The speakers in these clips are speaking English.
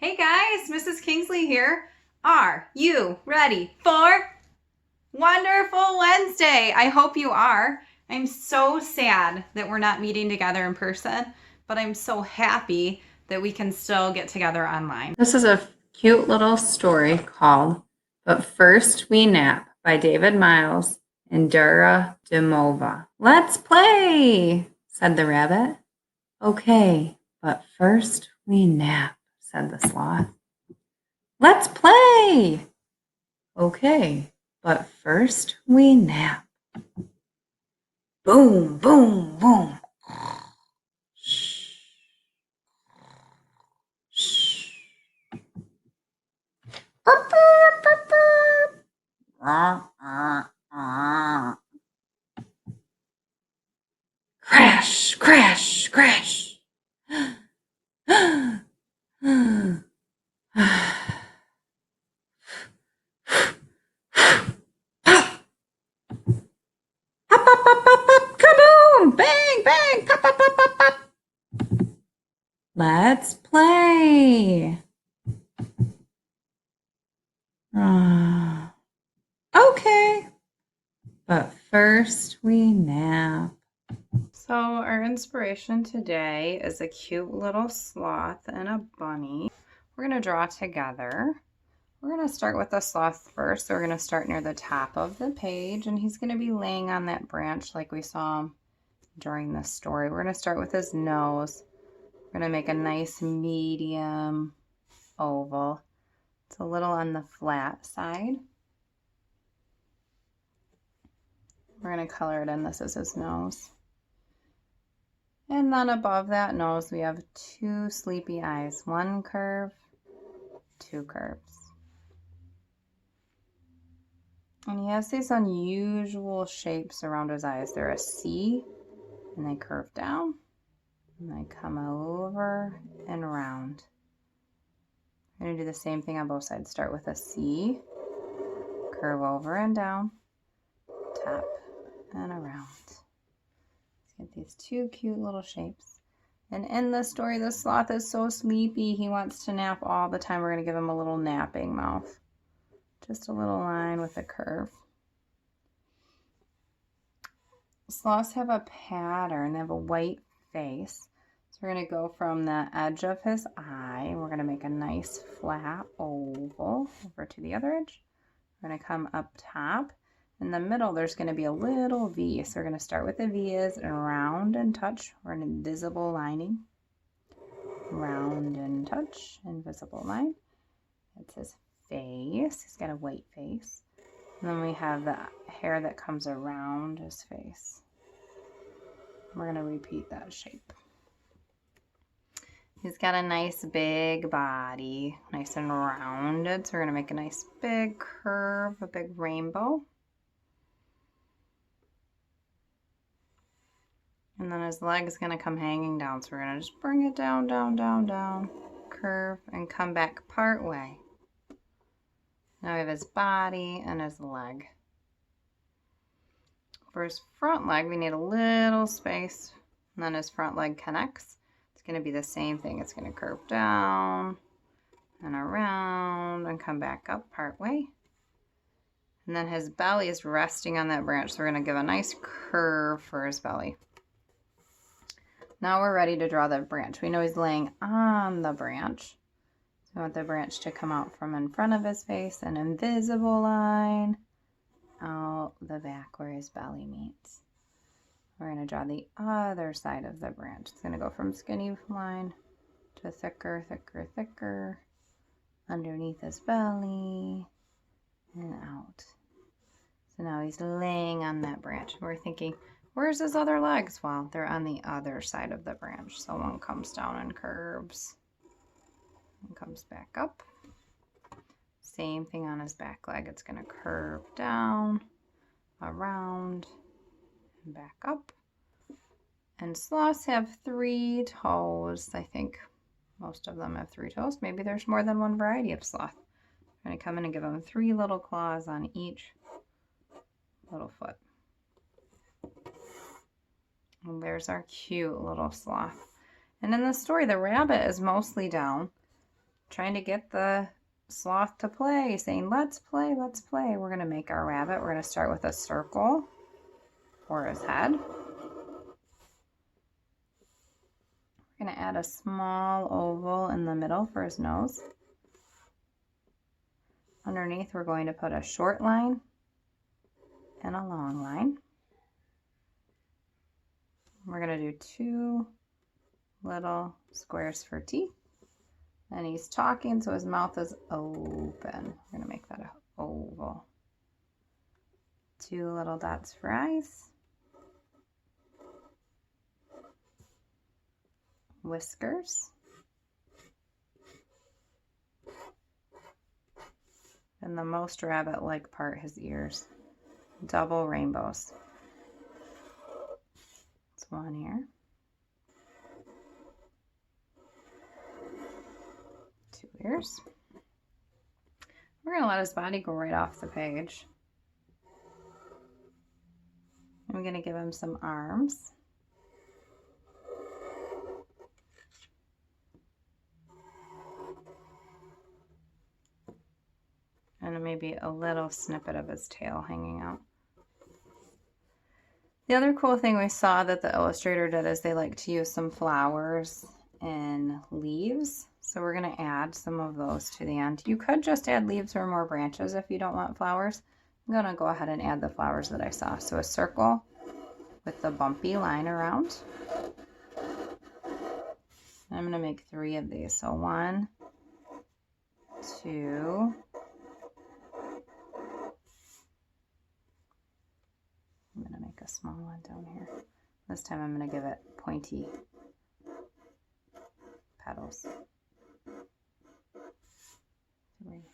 Hey guys, Mrs. Kingsley here. Are you ready for Wonderful Wednesday? I hope you are. I'm so sad that we're not meeting together in person, but I'm so happy that we can still get together online. This is a cute little story called But First We Nap by David Miles and Dura Demova. Let's play, said the rabbit. Okay, but first we nap, said the sloth. Let's play. Okay, but first we nap. Boom, boom, boom. Shh, shh. Burp, burp, burp, burp. Crash, crash, crash. Pop, pop, pop, pop, pop, kaboom! Bang, bang, pop, pop, pop, pop, pop. Let's play. Okay, but first we nap. So our inspiration today is a cute little sloth and a bunny. We're going to draw together. We're going to start with the sloth first. So we're going to start near the top of the page, and he's going to be laying on that branch like we saw him during this story. We're going to start with his nose. We're going to make a nice medium oval. It's a little on the flat side. We're going to color it in. This is his nose. And then above that nose, we have two sleepy eyes. One curve, two curves. And he has these unusual shapes around his eyes. They're a C, and they curve down, and they come over and around. I'm going to do the same thing on both sides. Start with a C, curve over and down, top and around. Let's get these two cute little shapes. And in the story, the sloth is so sleepy. He wants to nap all the time. We're going to give him a little napping mouth. Just a little line with a curve. Sloths have a pattern. They have a white face. So we're going to go from the edge of his eye, and we're going to make a nice flat oval over to the other edge. We're going to come up top. In the middle, there's going to be a little V. So we're going to start with the V as round and touch, or an invisible lining. Round and touch, invisible line. It's his face. He's got a white face. And then we have the hair that comes around his face. We're going to repeat that shape. He's got a nice big body, nice and rounded. So we're going to make a nice big curve, a big rainbow. And then his leg is going to come hanging down. So we're going to just bring it down, down, down, down, curve, and come back part way. Now we have his body and his leg. For his front leg, we need a little space. And then his front leg connects. It's going to be the same thing. It's going to curve down and around and come back up part way. And then his belly is resting on that branch. So we're going to give a nice curve for his belly. Now we're ready to draw the branch. We know he's laying on the branch. So we want the branch to come out from in front of his face, an invisible line out the back where his belly meets. We're going to draw the other side of the branch. It's going to go from skinny line to thicker, thicker, thicker, underneath his belly, and out. So now he's laying on that branch. We're thinking, where's his other legs? Well, they're on the other side of the branch. So one comes down and curves and comes back up. Same thing on his back leg. It's going to curve down, around, and back up. And sloths have 3 toes. I think most of them have 3 toes. Maybe there's more than one variety of sloth. I'm going to come in and give them 3 little claws on each little foot. And there's our cute little sloth. And in the story, the rabbit is mostly down. trying to get the sloth to play, saying, let's play, let's play. We're going to make our rabbit. We're going to start with a circle for his head. We're going to add a small oval in the middle for his nose. Underneath, we're going to put a short line and a long line. We're going to do 2 little squares for teeth. And he's talking, so his mouth is open. We're going to make that an oval. 2 little dots for eyes. Whiskers. And the most rabbit-like part, his ears. Double rainbows. It's 1 ear. 2 ears. We're going to let his body go right off the page. I'm going to give him some arms. And maybe a little snippet of his tail hanging out. The other cool thing we saw that the illustrator did is they like to use some flowers and leaves. So we're going to add some of those to the end. You could just add leaves or more branches if you don't want flowers. I'm going to go ahead and add the flowers that I saw. So a circle with the bumpy line around. I'm going to make 3 of these. So 1, 2, I'm going to make a small one down here. This time I'm going to give it pointy petals. 3.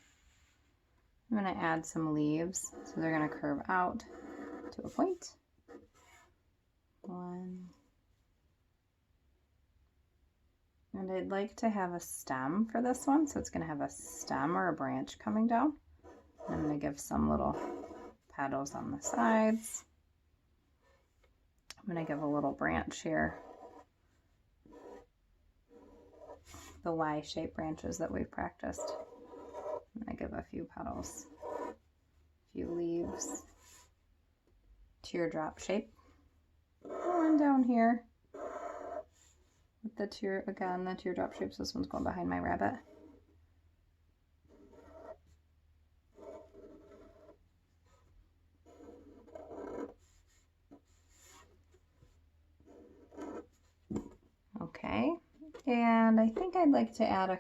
I'm going to add some leaves, so they're going to curve out to a point. 1. And I'd like to have a stem for this one, so it's going to have a stem or a branch coming down. I'm going to give some little petals on the sides. I'm going to give a little branch here. The Y-shaped branches that we've practiced. I'm going to give a few petals, a few leaves, teardrop shape. One down here with the the teardrop shapes. This one's going behind my rabbit. Okay, and I think I'd like to add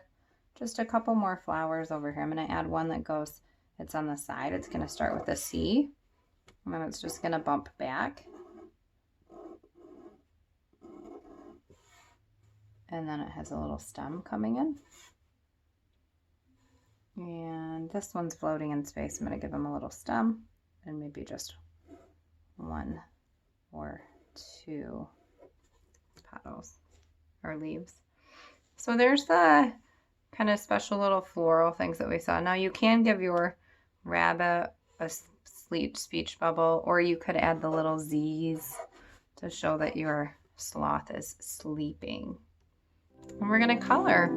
just a couple more flowers over here. I'm going to add one that goes, it's on the side. It's going to start with a C, and then it's just going to bump back. And then it has a little stem coming in. And this one's floating in space. I'm going to give him a little stem and maybe just 1 or 2 petals or leaves. So there's the kind of special little floral things that we saw. Now you can give your rabbit a speech bubble, or you could add the little Z's to show that your sloth is sleeping. And we're going to color.